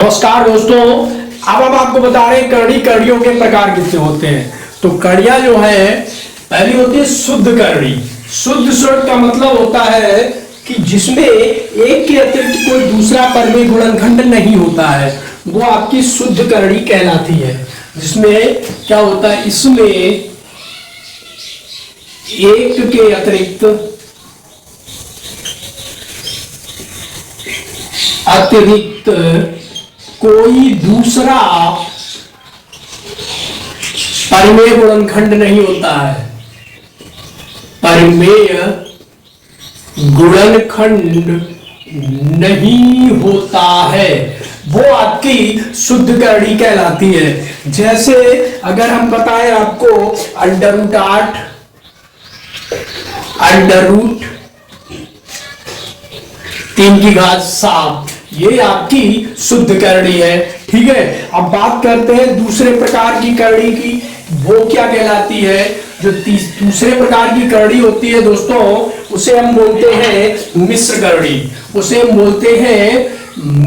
नमस्कार दोस्तों। अब हम आपको बता रहे हैं कड़ियों के प्रकार कितने होते हैं। तो कड़ियां जो है, पहली होती है शुद्ध कड़ी। शुद्ध स्वर का मतलब होता है कि जिसमें एक के अतिरिक्त कोई दूसरा परमेय गुणनखंड नहीं होता है, वो आपकी शुद्ध कड़ी कहलाती है। जिसमें क्या होता है, इसमें एक के अतिरिक्त कोई दूसरा परमेय गुणनखंड नहीं होता है। परमेय गुणनखंड नहीं होता है, वो आपकी शुद्ध कड़ी कहलाती है। जैसे अगर हम बताएं आपको √8 √3⁷, ये आपकी शुद्ध करड़ी है। ठीक है, अब बात करते हैं दूसरे प्रकार की करड़ी की। वो क्या कहलाती है? जो दूसरे प्रकार की करड़ी होती है दोस्तों, उसे हम बोलते हैं मिश्र करड़ी। उसे हम बोलते हैं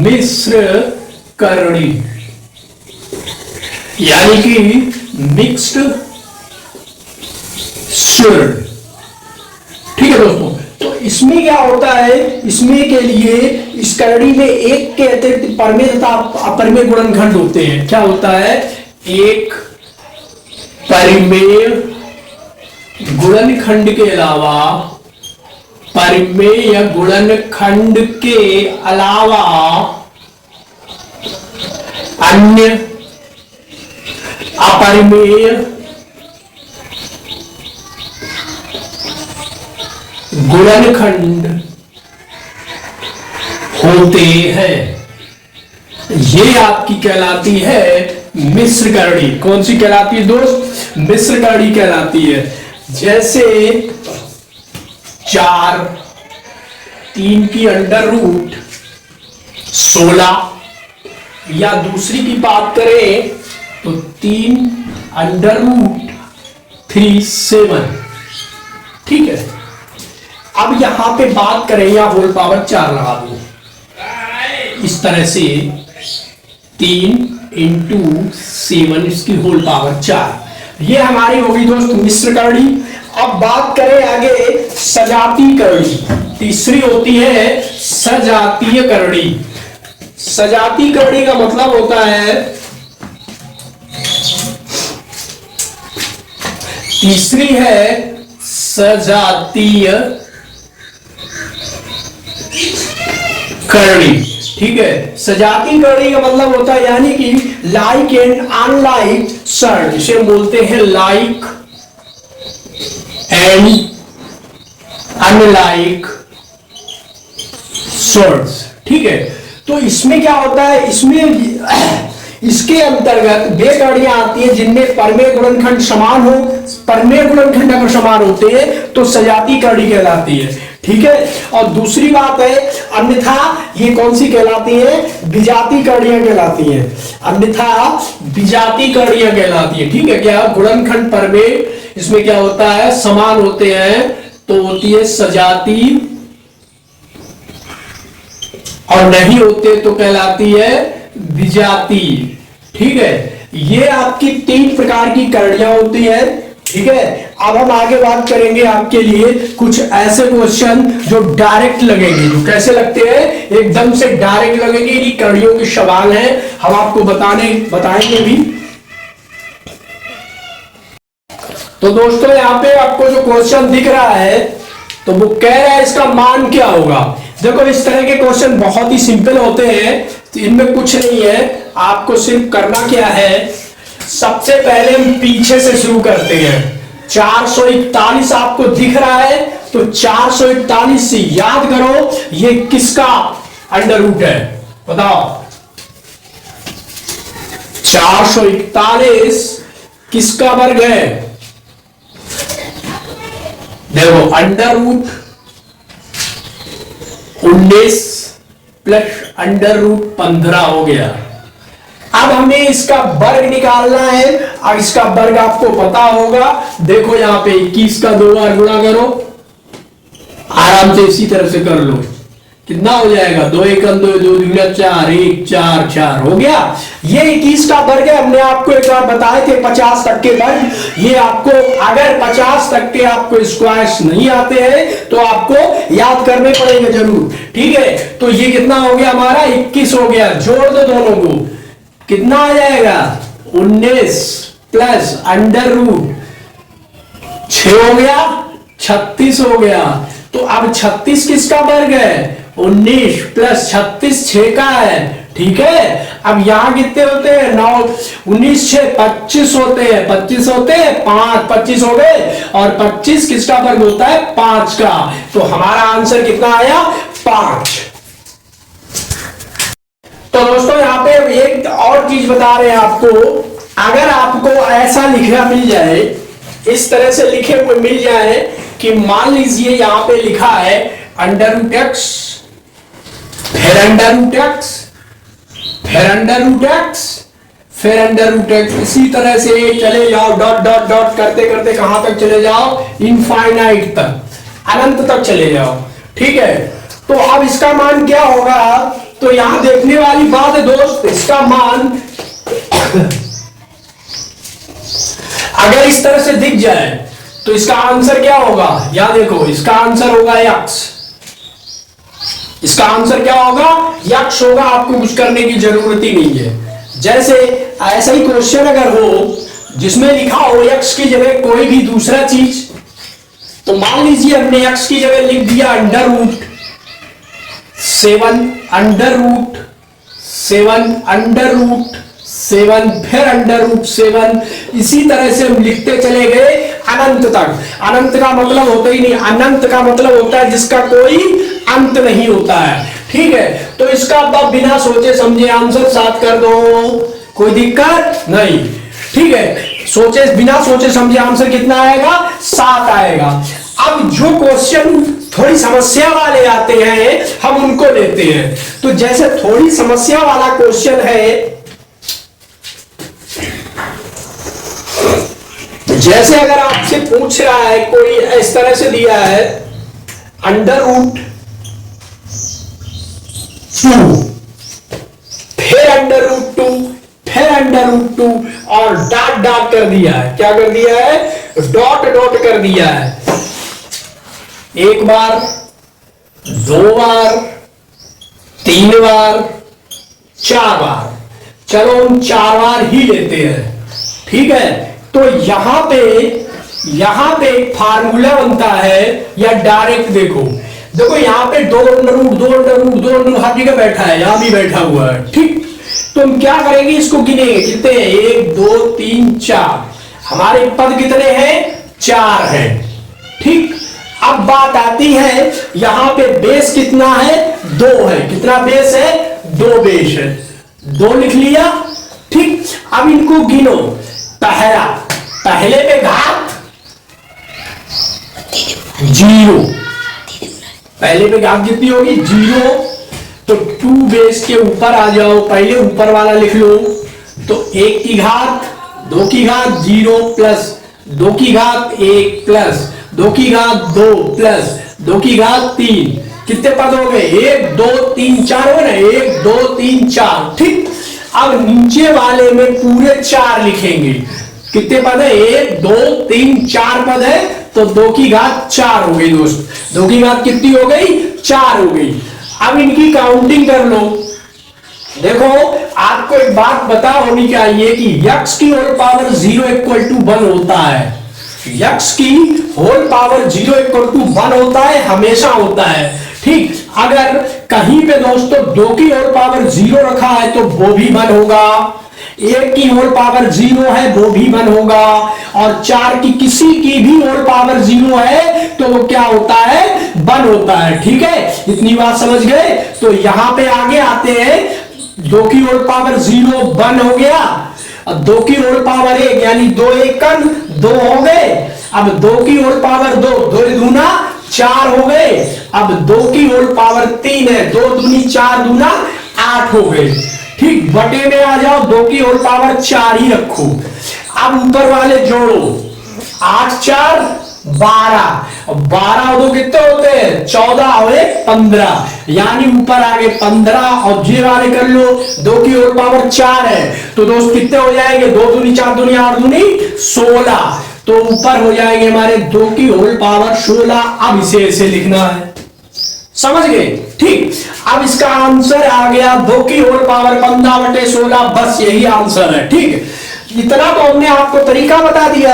मिश्र करड़ी, यानी कि मिक्स्ड स्वर। ठीक है दोस्तों, तो इसमें क्या होता है, इसमें के लिए इस करड़ी में एक के अतिरिक्त परमेय तथा अपरमेय गुणनखंड होते हैं। क्या होता है? एक परमेय गुणनखंड के अलावा, परमेय गुणनखंड के अलावा अन्य अपरमेय गुणनखंड होते हैं। ये आपकी कहलाती है मिश्र करड़ी। कौन सी कहलाती है दोस्त? मिश्र करड़ी कहलाती है। जैसे 4 3√16, या दूसरी की बात करें तो 3√37। ठीक है, अब यहां पे बात करें, या होल पावर 4 लगा दो इस तरह से, 3 × 7, इसकी होल पावर 4। ये हमारी होगी दोस्त मिश्र करड़ी। अब बात करें आगे सजातीय करड़ी। तीसरी होती है सजातीय करड़ी। सजातीय करड़ी का मतलब होता है, तीसरी है सजातीय करड़ी। ठीक है, सजातीय करड़ी का मतलब होता है, यानी कि लाइक एंड अनलाइक सर्ड, इसे बोलते हैं लाइक एंड अनलाइक सर्ड्स। ठीक है, तो इसमें क्या होता है, इसमें इसके अंतर्गत वे कड़ियां आती हैं जिनमें परमेय गुणनखंड समान हो। परमेय गुणनखंड अगर समान होते हैं तो सजातीय करड़ी कहलाती है। ठीक है, और दूसरी बात है, अन्यथा ये कौन सी कहलाती है? विजातीय कड़ियां कहलाती हैं। अन्यथा विजातीय कड़ियां कहलाती है। ठीक है, क्या गुणनखंड परमेय इसमें क्या होता है, समान होते हैं, तो होती है सजातीय, और नहीं होते तो कहलाती है विजातीय। ठीक है, ये आपकी 3 प्रकार की करड़ियां होती है। ठीक है, अब हम आगे बात करेंगे आपके लिए कुछ ऐसे क्वेश्चन जो डायरेक्ट लगेंगे। जो कैसे लगते हैं? एकदम से डायरेक्ट लगेंगे। ये करड़ियों के सवाल हैं, हम आपको बताएंगे भी। तो दोस्तों, यहाँ पे आपको जो क्वेश्चन दिख रहा है, तो वो कह रहा है इसका मान क्या होगा। देखो, इस तरह के क्वेश्चन बहुत ही सिंपल होते हैं, तो इनमें कुछ नहीं है। आपको सिर्फ करना क्या है, सबसे पहले हम पीछे से शुरू करते हैं। 441 आपको दिख रहा है, तो 441 से याद करो ये किसका अंडर रूट है, बताओ। 441 किसका वर्ग है? देखो, under root 19 plus under root 15 हो गया। अब हमें इसका वर्ग निकालना है। अब इसका वर्ग आपको पता होगा। देखो, यहां पे 21 का 2 बार गुणा करो, आराम से इसी तरह से कर लो। कितना हो जाएगा, 2 एकम 2, 2 दूना 4, 1 4 4 हो गया। ये 21 का वर्ग है, हमने आपको एक बार बताए थे 50 तक के वर्ग। ये आपको अगर 50 तक के आपको स्क्वायर्स नहीं आते हैं तो आपको याद करने पड़ेंगे जरूर, ठीक है। तो ये कितना हो गया हमारा, 21 हो गया। जोड़ दो दोनों को, कितना आ जाएगा, 19 प्लस अंडर रूट 6 हो गया, 36 हो गया। तो अब 36 किसका वर्ग है, 19 प्लस 36 6 का है, ठीक है। अब यहां कितने होते हैं, 9 19 6 25 होते हैं, 25 होते हैं 5, 25 हो गए। और 25 किसका वर्ग होता है, 5 का। तो हमारा आंसर कितना आया, 5। तो दोस्तों यहां पे एक और चीज बता रहे हैं आपको, अगर आपको ऐसा लिखना मिल जाए, इस तरह से लिखे हुए मिल जाए कि मान लीजिए यहां पे लिखा है अंडर रूट एक्स, फिर अंडर रूट एक्स, फिर अंडर रूट एक्स, फिर अंडर रूट एक्स, इसी तरह से चले जाओ, डॉट डॉट डॉट करते करते कहां तक चले जाओ, इनफाइनाइट तक, अनंत तक चले जाओ, ठीक है। तो अब इसका मान क्या होगा, तो यहां देखने वाली बात है दोस्त, इसका मान अगर इस तरह से दिख जाए तो इसका आंसर क्या होगा, या देखो इसका आंसर होगा यक्स, इसका आंसर क्या होगा, यक्स होगा। आपको कुछ करने की जरूरत ही नहीं है। जैसे ऐसा ही क्वेश्चन अगर हो जिसमें लिखा हो यक्स की जगह कोई भी दूसरा चीज, तो मान लीजिए हमने यक्स की जगह लिख दिया under root 7, under root 7, under root 7, फिर अंडर रूट 7, इसी तरह से हम लिखते चले गए अनंत तक। अनंत का मतलब होता ही नहीं, अनंत का मतलब होता है जिसका कोई अंत नहीं होता है, ठीक है। तो इसका अब बिना सोचे समझे आंसर 7 कर दो, कोई दिक्कत नहीं, ठीक है। सोचे बिना सोचे समझे आंसर कितना आएगा, 7 आएगा। अब जो क्वेश्चन थोड़ी समस्या वाले आते हैं हम उनको लेते हैं। तो जैसे थोड़ी समस्या वाला क्वेश्चन है, जैसे अगर आपसे पूछ रहा है कोई, इस तरह से दिया है अंडर रूट 2, फिर अंडर रूट 2, फिर अंडर रूट 2 और डॉट डॉट कर दिया है, क्या कर दिया है, डॉट डॉट कर दिया है। एक बार, 2 बार, 3 बार, 4 बार, चलो हम 4 बार ही लेते हैं, ठीक है। तो यहां पे एक फार्मूला बनता है, या डायरेक्ट देखो यहां पे 2 under root 2 under root 2 under हर जगह बैठा है, यहां भी बैठा हुआ है, ठीक। तो हम क्या करेंगे, इसको गिनेंगे, कितने हैं, 1 2 3 4, हमारे पद कितने हैं, 4 हैं, ठीक। अब बात आती है यहां पे बेस कितना है, 2 है, कितना बेस है, 2 बेस है, 2 लिख लिया, ठीक। अब इनको गिनो, पहले पे घात 0, पहले पे घात कितनी होगी, 0। तो 2 बेस के ऊपर आ जाओ, पहले ऊपर वाला लिख लो। तो 1 की घात 2 की घात 0 प्लस 2 की घात 1 प्लस 2 की घात 2 प्लस 2 की घात 3, कितने पद हो गए, 1 2 3 4 हो ना, 1 2 3 4, ठीक। अब नीचे वाले में पूरे 4 लिखेंगे, कितने पद है, 1 2 3 4 पद है, तो 2 की घात 4 हो गई दोस्त, 2 की घात कितनी हो गई, 4 हो गई। अब इनकी काउंटिंग कर लो। देखो आपको एक बात पता होनी चाहिए कि यक्स की होल पावर 0 इक्वल टू 1 होता है, यक्स की होल पावर 0 इक्वल टू 1 होता है, हमेशा होता है, ठीक। अगर कहीं पे दोस्तों 2 की होल पावर 0 रखा है तो वो भी 1 होगा, 1 की होल पावर 0 है वो भी 1 होगा, और 4 की किसी की भी होल पावर 0 है तो वो क्या होता है, 1 होता है, ठीक है। इतनी बात समझ गए। तो यहां पे आगे आते हैं, 2 की होल पावर 0 1 हो गया, अब 2 की होल पावर 1 यानी 2 एकम 2 हो गए। अब 2 की होल पावर 2 2 दूना 4 हो गए। अब 2 की होल पावर 3 है, 2 दूनी 4 दूना 8 हो गए, ठीक। बटे में आ जाओ, 2 की होल पावर 4 ही रखो। अब ऊपर वाले जोड़ो, 8 4 12, 12 और 2 कितने होते हैं? 14 और 1 15, यानी ऊपर आगे 15 और जे वाले कर लो, 2 की होल पावर 4 है, तो दोस्त कितने हो जाएंगे? 2 दूनी 4 दूनी 8 दूनी 16, तो ऊपर हो जाएंगे हमारे 2 की होल पावर 16। अब इसे ऐसे लिखना है, समझ गए? ठीक, अब इसका आंसर आ गया 2 की होल पावर 15/16, बस यही आंसर है। ठीक, इतना तो हमने आपको तरीका बता दिया,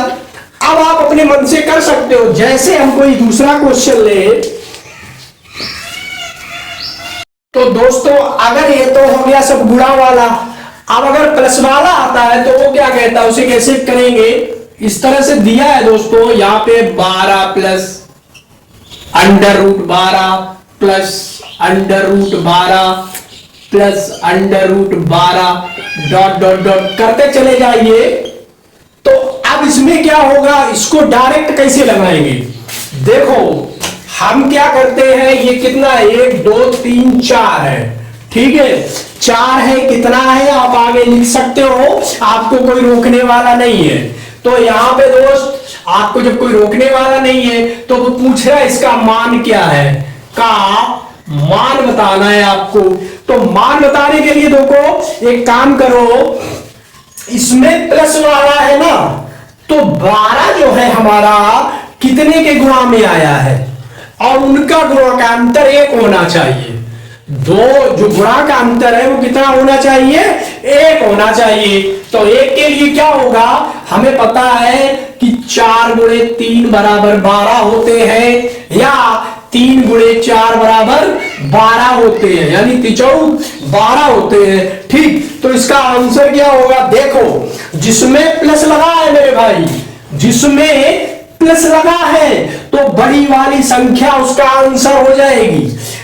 अब आप अपने मन से कर सकते हो। जैसे हम कोई दूसरा क्वेश्चन ले, तो दोस्तों अगर ये तो हो गया सब गुणा वाला, अब अगर प्लस वाला आता है तो वो क्या कहता है, उसे कैसे करेंगे? इस तरह से दिया है दोस्तों, यहां पे 12 plus √12 plus √12 plus √12 dot dot dot करते चले जाइए। तो अब इसमें क्या होगा, इसको डायरेक्ट कैसे लगाएंगे? देखो हम क्या करते हैं, ये कितना है? 1 2 3 4 है, ठीक है, 4 है, कितना है आप आगे लिख सकते हो, आपको कोई रोकने वाला नहीं है। तो यहां पे दोस्त आपको जब कोई रोकने वाला नहीं है तो वो पूछ रहा है इसका मान क्या है, का मान बताना है आपको। तो मान बताने के लिए देखो एक काम करो, इसमें प्लस वाला है ना, तो 12 जो है हमारा कितने के गुणा में आया है, और उनका गुणा का अंतर 1 होना चाहिए। दो जो गुणा का अंतर है वो कितना होना चाहिए? 1 होना चाहिए। तो 1 के लिए क्या होगा, हमें पता है कि 4 × 3 = 12 होते हैं, या 3 × 4 = 12 होते हैं, यानी 3 12 होते हैं। ठीक, तो इसका आंसर क्या होगा? देखो जिसमें प्लस लगा है मेरे भाई, जिसमें प्लस लगा है तो बड़ी वाली संख्या उसका आंसर हो जाएगी।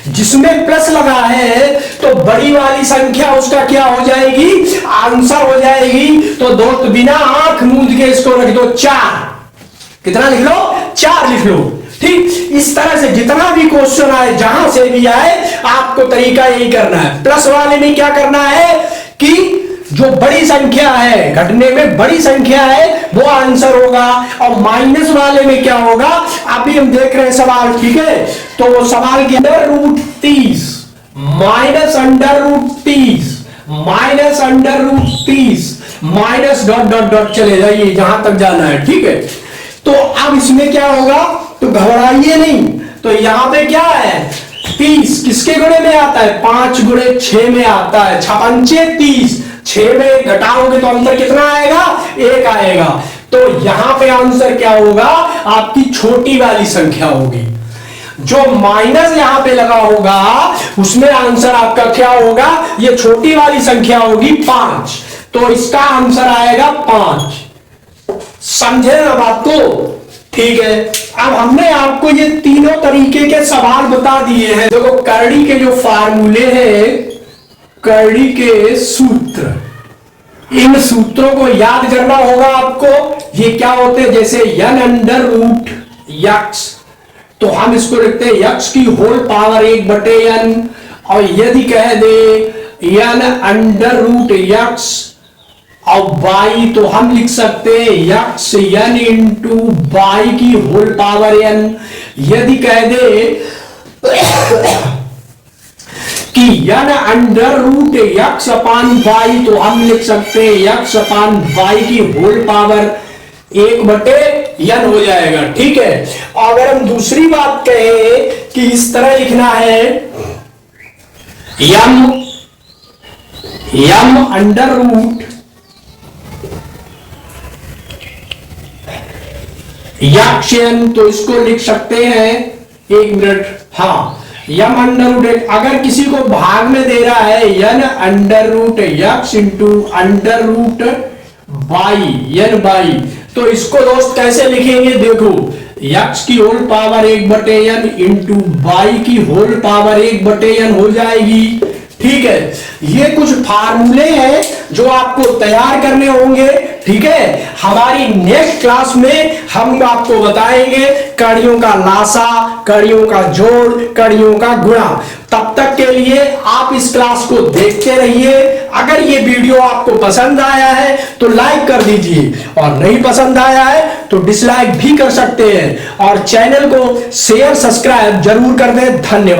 जिसमें प्लस लगा है तो बड़ी वाली संख्या उसका क्या हो जाएगी? आंसर हो जाएगी। तो दोस्त बिना आंख मूंद के इसको रख दो 4। कितना लिख लो? 4 लिख लो। ठीक, इस तरह से जितना भी क्वेश्चन आए, जहां से भी आए, आपको तरीका यही करना है। प्लस वाले में क्या करना है कि जो बड़ी संख्या है, घटने में बड़ी संख्या है, वो आंसर होगा, और माइनस वाले में क्या होगा, अभी हम देख रहे हैं सवाल, ठीक है। तो वो सवाल के अंदर √30 minus √30 minus √30 minus dot dot dot चले जाइए जहां तक जाना है, ठीक है। तो अब इसमें क्या होगा, तो घबराइए नहीं। तो यहां पे क्या है, 30 किसके गुणे में आता है? 5 × 6 में आता है। 6 पंचे 30, 6 में घटाओगे तो अंतर कितना आएगा? 1 आएगा। तो यहां पे आंसर क्या होगा, आपकी छोटी वाली संख्या होगी। जो माइनस यहां पे लगा होगा उसमें आंसर आपका क्या होगा, ये छोटी वाली संख्या होगी 5। तो इसका आंसर आएगा 5। समझे ना बात को? ठीक है, अब हमने आपको ये तीनों तरीके के सवाल बता दिए हैं। देखो करड़ी के जो फार्मूले हैं, करड़ी के सूत्र, इन सूत्रों को याद करना होगा आपको। ये क्या होते हैं, जैसे n√x, तो हम इसको लिखते हैं x की होल पावर 1/n, और यदि कह दे n√x और y, तो हम लिख सकते हैं x n × y की होल पावर n। यदि कह दे कि n√x/y, तो हम लिख सकते हैं x/y की होल पावर 1/n हो जाएगा, ठीक है। और अगर हम दूसरी बात कहें कि इस तरह लिखना है, m√n, तो इसको लिख सकते हैं, 1 मिनट, हाँ, m√x अगर किसी को भाग में दे रहा है n√x × n/y, तो इसको दोस्त कैसे लिखेंगे? देखो x की होल पावर 1/n × y की होल पावर 1/n हो जाएगी, ठीक है, ये कुछ फार्मूले हैं जो आपको तैयार करने होंगे। ठीक है, हमारी नेक्स्ट क्लास में हम आपको बताएंगे कड़ियों का लासा, कड़ियों का जोड़, कड़ियों का गुणा। तब तक के लिए आप इस क्लास को देखते रहिए। अगर ये वीडियो आपको पसंद आया है तो लाइक कर दीजिए, और नहीं पसंद आया है तो डिसलाइक भी कर सकते हैं, और चैनल को शेयर सब्सक्राइब जरूर कर दें। धन्यवाद।